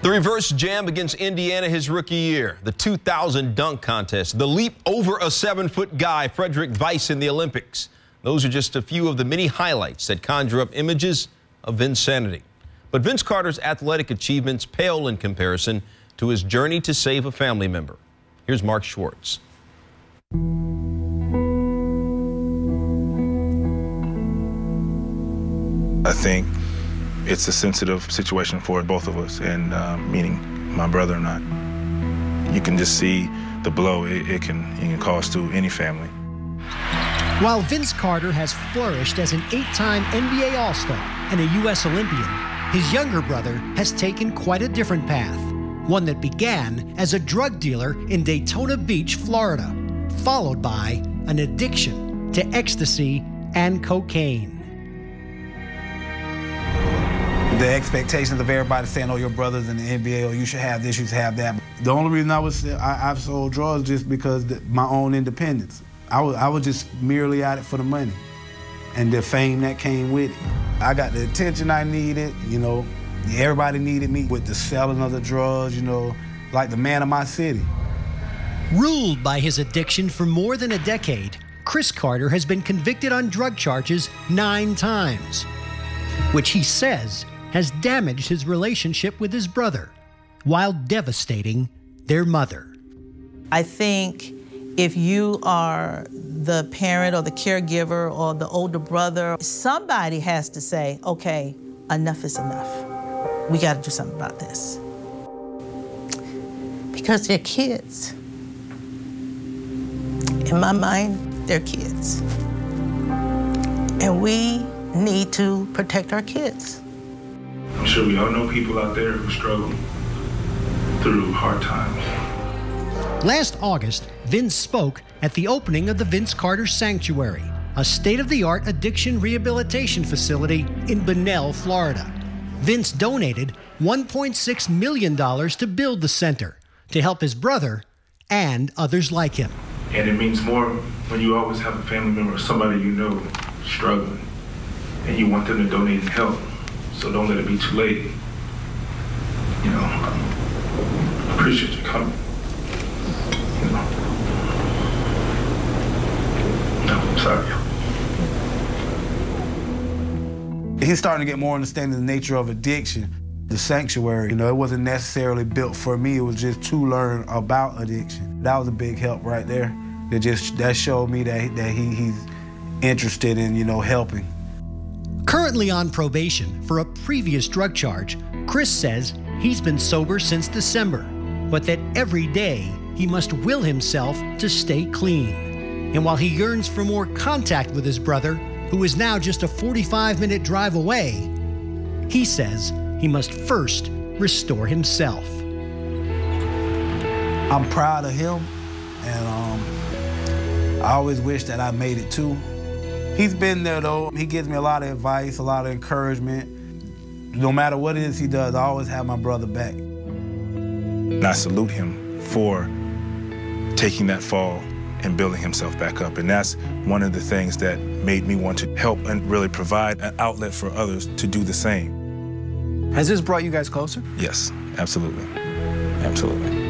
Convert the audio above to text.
The reverse jam against Indiana his rookie year, the 2000 dunk contest, the leap over a 7-foot guy, Frederick Weiss, in the Olympics. Those are just a few of the many highlights that conjure up images of Vinsanity. But Vince Carter's athletic achievements pale in comparison to his journey to save a family member. Here's Mark Schwartz. I think it's a sensitive situation for both of us, and meaning my brother and I. You can just see the blow it can cause to any family. While Vince Carter has flourished as an 8-time NBA All-Star and a U.S. Olympian, his younger brother has taken quite a different path, one that began as a drug dealer in Daytona Beach, Florida, followed by an addiction to ecstasy and cocaine. The expectations of everybody saying, oh, your brother's in the NBA, or you should have this, you should have that. The only reason I've sold drugs just because my own independence. I was just merely at it for the money and the fame that came with it. I got the attention I needed, you know. Everybody needed me with the selling of the drugs, you know, like the man of my city. Ruled by his addiction for more than a decade, Chris Carter has been convicted on drug charges 9 times, which he says has damaged his relationship with his brother while devastating their mother. I think if you are the parent or the caregiver or the older brother, somebody has to say, okay, enough is enough. We got to do something about this. Because they're kids. In my mind, they're kids. And we need to protect our kids. I'm sure we all know people out there who struggle through hard times. Last August, Vince spoke at the opening of the Vince Carter Sanctuary, a state-of-the-art addiction rehabilitation facility in Bunnell, Florida. Vince donated $1.6 million to build the center to help his brother and others like him. And it means more when you always have a family member or somebody you know struggling, and you want them to donate and help. So don't let it be too late. You know, I appreciate you coming. You know. No, I'm sorry. He's starting to get more understanding of the nature of addiction. The sanctuary, you know, it wasn't necessarily built for me. It was just to learn about addiction. That was a big help right there. That showed me that he's interested in, you know, helping. Currently on probation for a previous drug charge, Chris says he's been sober since December, but that every day he must will himself to stay clean. And while he yearns for more contact with his brother, who is now just a 45-minute drive away, he says he must first restore himself. I'm proud of him, and I always wish that I made it too. He's been there though. He gives me a lot of advice, a lot of encouragement. No matter what it is he does, I always have my brother back. And I salute him for taking that fall and building himself back up. And that's one of the things that made me want to help and really provide an outlet for others to do the same. Has this brought you guys closer? Yes, absolutely. Absolutely.